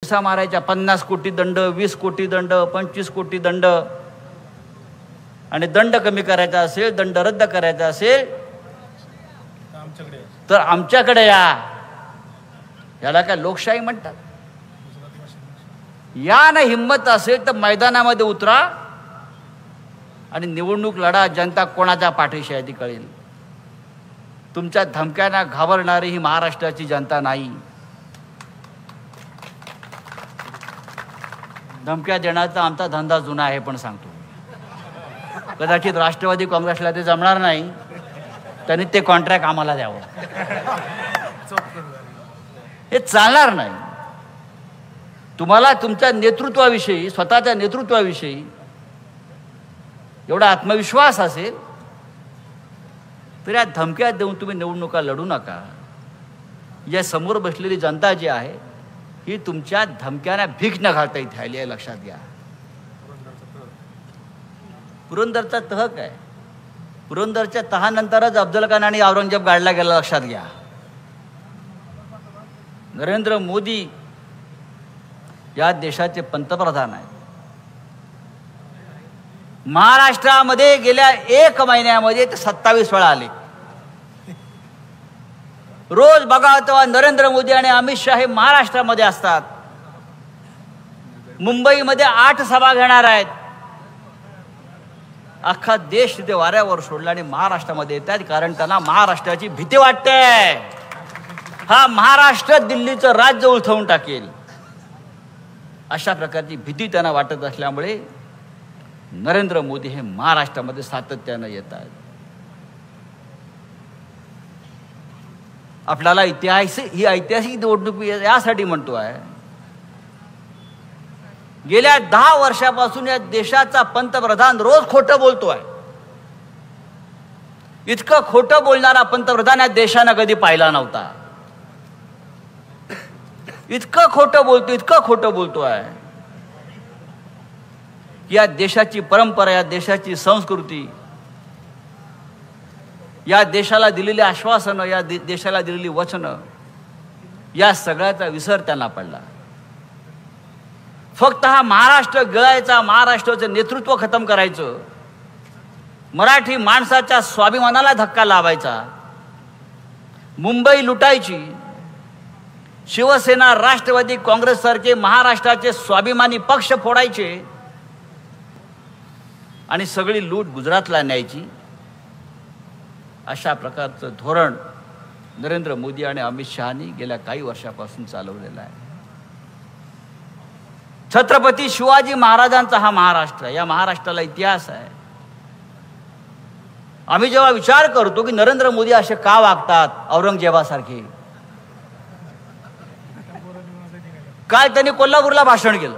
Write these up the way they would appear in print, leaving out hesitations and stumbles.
मिरसा मारायच्या, 50 कोटी दंड, 20 कोटी दंड, 25 कोटी दंड. आणि दंड कमी करायचा असेल, दंड रद्द करायचा असेल तर आमच्याकडे या. याला काय लोकशाही म्हणतात? या ना हिंमत असेल तर मैदानामध्ये उतरा आणि निवडणूक लढा. जनता कोणाच्या पाठीशी आहे ती कळेल. तुमच्या धमक्यांना घाबरणारी ही महाराष्ट्राची जनता नाही. धमक्या देण्याचा आमचा धंदा जुना आहे, पण सांगतो कदाचित राष्ट्रवादी काँग्रेसला ते जमणार नाही, त्यांनी ते कॉन्ट्रॅक्ट आम्हाला द्यावं. हे चालणार नाही. तुम्हाला तुमच्या नेतृत्वाविषयी, स्वतःच्या नेतृत्वाविषयी एवढा आत्मविश्वास असेल तर या धमक्या देऊन तुम्ही निवडणुका लढू नका. या समोर बसलेली जनता जी आहे ही तुमच्या धमक्यांना भीक न घालता इथे आली आहे, लक्षात घ्या. पुरंदरचा तह काय? पुरंदरच्या तहानंतरच अफजल खान आणि औरंगजेब गाडला गेला, लक्षात घ्या. नरेंद्र मोदी या देशाचे पंतप्रधान आहेत. महाराष्ट्रामध्ये गेल्या 1 महिन्यामध्ये ते 27 वेळा आले. रोज बघा तेव्हा नरेंद्र मोदी आणि अमित शहा हे महाराष्ट्रामध्ये असतात. मुंबईमध्ये 8 सभा घेणार आहेत. अख्खा देश तिथे वाऱ्यावर सोडला आणि महाराष्ट्रामध्ये येतात, कारण त्यांना महाराष्ट्राची भीती वाटते. हा महाराष्ट्र दिल्लीचं राज्य उलथवून टाकेल अशा प्रकारची भीती त्यांना वाटत असल्यामुळे नरेंद्र मोदी हे महाराष्ट्रामध्ये सातत्यानं येत आहेत. आपल्याला ही ऐतिहासिक निवडणूक यासाठी म्हणतो आहे, गेल्या 10 वर्षापासून या देशाचा पंतप्रधान रोज खोटं बोलतोय. इतकं खोटं बोलणारा पंतप्रधान या देशानं कधी पाहिला नव्हता. इतकं खोटं बोलतोय. या देशाची परंपरा, या देशाची संस्कृती, या देशाला दिलेली आश्वासनं, या देशाला दिलेली वचनं, या सगळ्याचा विसर त्यांना पडला. फक्त हा महाराष्ट्र गिळायचा, महाराष्ट्राचं नेतृत्व खतम करायचं, मराठी माणसाच्या स्वाभिमानाला धक्का लावायचा, मुंबई लुटायची, शिवसेना, राष्ट्रवादी काँग्रेससारखे महाराष्ट्राचे स्वाभिमानी पक्ष फोडायचे आणि सगळी लूट गुजरातला न्यायची, अशा प्रकारचं धोरण नरेंद्र मोदी आणि अमित शहानी गेल्या काही वर्षापासून चालवलेलं आहे. छत्रपती शिवाजी महाराजांचा हा महाराष्ट्र, या महाराष्ट्राला इतिहास आहे. आम्ही जेव्हा विचार करतो की नरेंद्र मोदी असे का वागतात औरंगजेबासारखे, काल त्यांनी कोल्हापूरला भाषण केलं.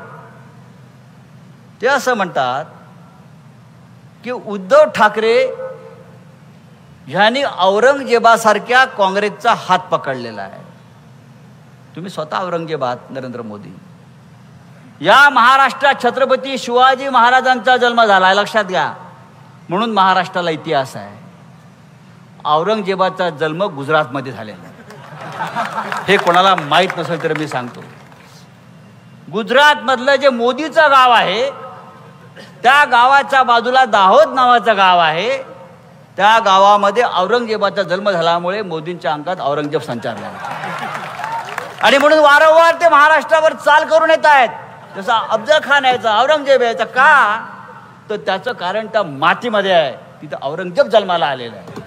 ते असं म्हणतात की उद्धव ठाकरे ह्यांनी औरंगजेबासारख्या काँग्रेसचा हात पकडलेला आहे. तुम्ही स्वतः औरंगजेब आहात नरेंद्र मोदी. या महाराष्ट्रात छत्रपती शिवाजी महाराजांचा जन्म झाला, लक्षात घ्या. म्हणून महाराष्ट्राला इतिहास आहे. औरंगजेबाचा जन्म गुजरातमध्ये झालेला आहे. हे कोणाला माहीत नसेल तर मी सांगतो. गुजरातमधलं जे मोदीचं गाव आहे, त्या गावाच्या बाजूला दाहोद नावाचं गाव आहे. त्या गावामध्ये औरंगजेबाचा जन्म झाल्यामुळे मोदींच्या अंगात औरंगजेब संचारला आणि म्हणून वारंवार ते महाराष्ट्रावर चाल करून येत आहेत. जसा अफजल खान यायचा, औरंगजेब यायचा. का? तर त्याचं कारण त्या मातीमध्ये आहे, तिथं औरंगजेब जन्माला आलेला आहे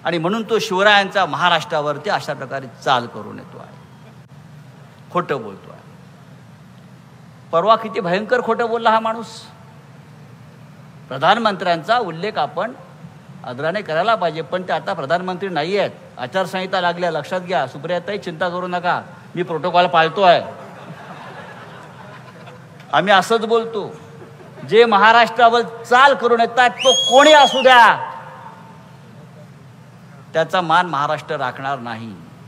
आणि म्हणून तो शिवरायांचा महाराष्ट्रावरती अशा प्रकारे चाल करून येतो आहे, खोटं बोलतो आहे. परवा किती भयंकर खोटं बोलला हा माणूस. प्रधानमंत्र्यांचा उल्लेख आपण आदराने करायला पाहिजे, पण ते आता प्रधानमंत्री नाही आहेत. आचारसंहिता लागल्या, लक्षात घ्या. सुप्रियाताई चिंता करू नका, मी प्रोटोकॉल पाळतो आहे. आम्ही असंच बोलतो, जे महाराष्ट्रावर चाल करून येतात तो कोणी असू द्या, त्याचा मान महाराष्ट्र राखणार नाही.